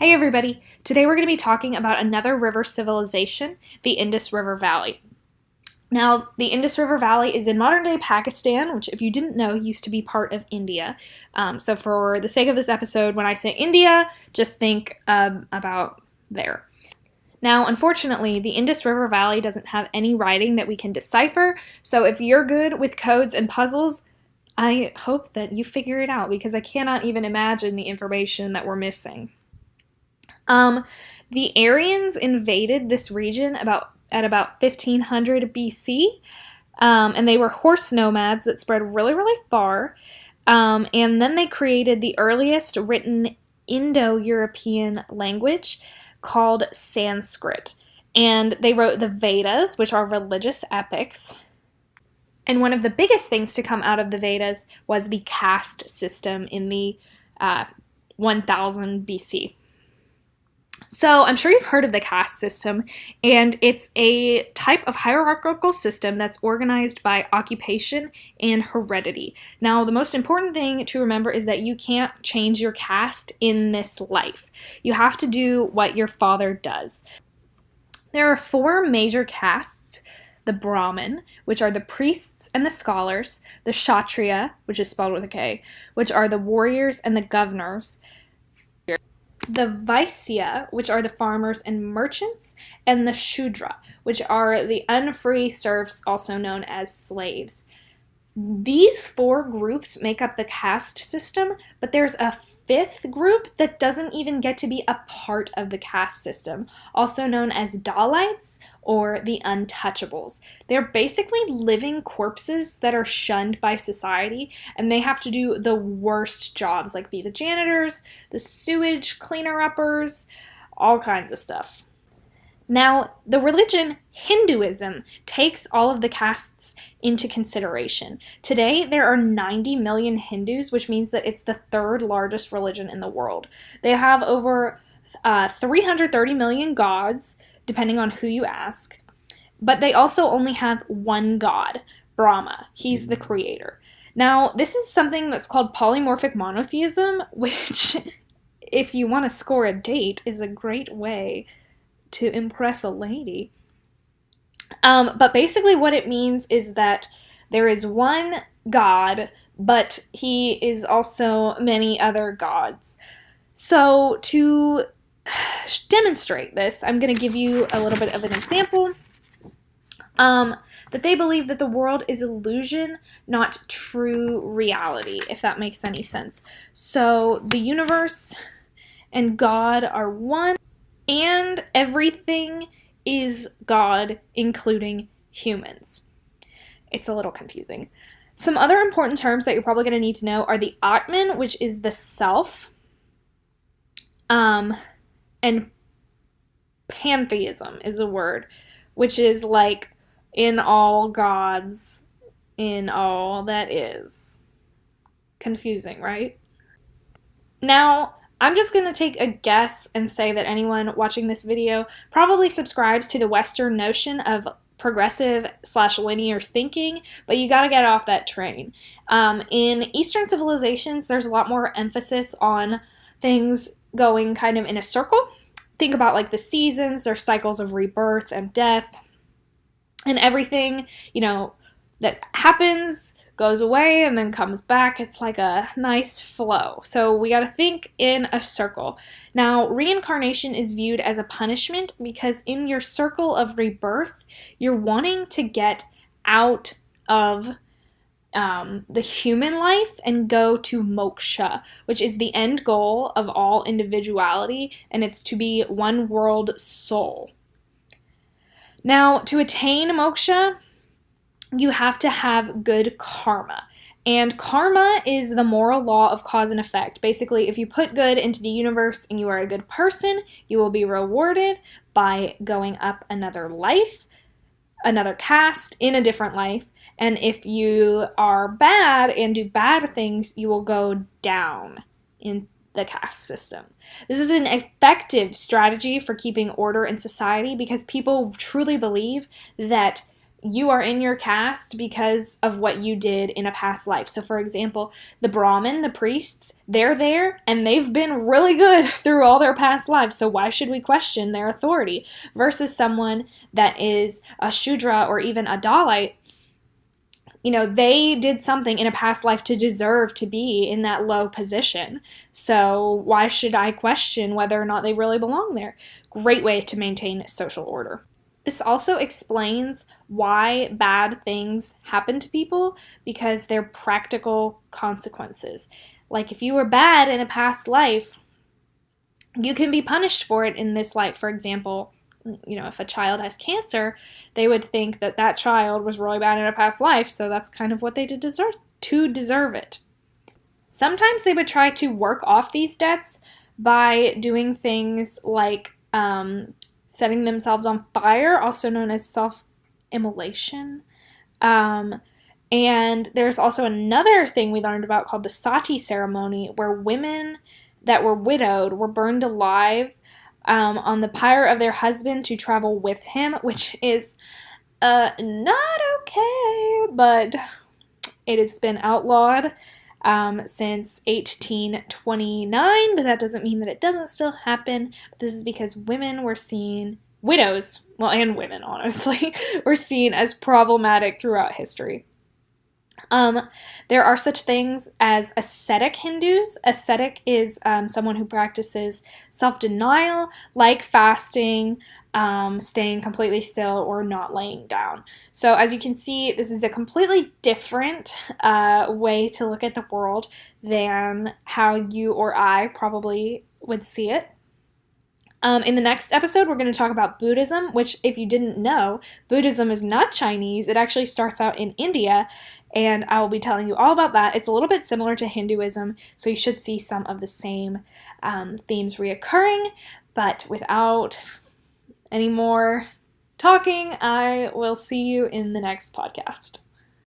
Hey everybody! Today we're going to be talking about another river civilization, the Indus River Valley. Now, the Indus River Valley is in modern-day Pakistan, which, if you didn't know, used to be part of India. So for the sake of this episode, when I say India, just think about there. Now, unfortunately, the Indus River Valley doesn't have any writing that we can decipher, so if you're good with codes and puzzles, I hope that you figure it out, because I cannot even imagine the information that we're missing. The Aryans invaded this region at about 1500 BC, and they were horse nomads that spread really, really far. And then they created the earliest written Indo-European language called Sanskrit. And they wrote the Vedas, which are religious epics. And one of the biggest things to come out of the Vedas was the caste system in the 1000 BC. So I'm sure you've heard of the caste system, and it's a type of hierarchical system that's organized by occupation and heredity. Now, the most important thing to remember is that you can't change your caste in this life. You have to do what your father does. There are four major castes: the Brahmin, which are the priests and the scholars; the Kshatriya, which is spelled with a K, which are the warriors and the governors; the Vaisya, which are the farmers and merchants; and the Shudra, which are the unfree serfs, also known as slaves. These four groups make up the caste system, but there's a fifth group that doesn't even get to be a part of the caste system, also known as Dalites or the Untouchables. They're basically living corpses that are shunned by society, and they have to do the worst jobs, like be the janitors, the sewage cleaner-uppers, all kinds of stuff. Now, the religion Hinduism takes all of the castes into consideration. Today, there are 90 million Hindus, which means that it's the third largest religion in the world. They have over 330 million gods, depending on who you ask, but they also only have one god, Brahma. He's the creator. Now, this is something that's called polymorphic monotheism, which, if you want to score a date, is a great way to impress a lady. But basically what it means is that there is one god, but he is also many other gods. So to demonstrate this, I'm going to give you a little bit of an example. That they believe that the world is illusion, not true reality, if that makes any sense. So the universe and God are one, and everything is God, including humans. It's a little confusing. Some other important terms that you're probably going to need to know are the Atman, which is the self, and pantheism is a word, which is like in all gods, in all that is. Confusing, right? Now, I'm just going to take a guess and say that anyone watching this video probably subscribes to the Western notion of progressive/linear thinking, but you got to get off that train. In Eastern civilizations, there's a lot more emphasis on things going kind of in a circle. Think about like the seasons, their cycles of rebirth and death, and everything, that happens goes away and then comes back. It's like a nice flow. So we got to think in a circle. Now, reincarnation is viewed as a punishment because in your circle of rebirth, you're wanting to get out of the human life and go to moksha, which is the end goal of all individuality, and it's to be one world soul. Now, to attain moksha, you have to have good karma. And karma is the moral law of cause and effect. Basically, if you put good into the universe and you are a good person, you will be rewarded by going up another life, another caste, in a different life. And if you are bad and do bad things, you will go down in the caste system. This is an effective strategy for keeping order in society because people truly believe that you are in your caste because of what you did in a past life. So, for example, the Brahmin, the priests, they're there and they've been really good through all their past lives. So, why should we question their authority? Versus someone that is a Shudra or even a Dalit. They did something in a past life to deserve to be in that low position. So, why should I question whether or not they really belong there? Great way to maintain social order. This also explains why bad things happen to people, because they're practical consequences. Like if you were bad in a past life, you can be punished for it in this life. For example, if a child has cancer, they would think that that child was really bad in a past life, so that's kind of what they did to deserve it. Sometimes they would try to work off these debts by doing things like setting themselves on fire, also known as self-immolation. And there's also another thing we learned about called the sati ceremony, where women that were widowed were burned alive on the pyre of their husband to travel with him, which is not okay, but it has been outlawed since 1829, but that doesn't mean that it doesn't still happen. This is because women were seen, widows, well, and women, honestly, were seen as problematic throughout history. There are such things as ascetic Hindus. Ascetic is someone who practices self-denial, like fasting, staying completely still, or not laying down. So as you can see, this is a completely different way to look at the world than how you or I probably would see it. In the next episode, we're going to talk about Buddhism, which, if you didn't know, Buddhism is not Chinese. It actually starts out in India, and I will be telling you all about that. It's a little bit similar to Hinduism, so you should see some of the same themes reoccurring, but without any more talking, I will see you in the next podcast.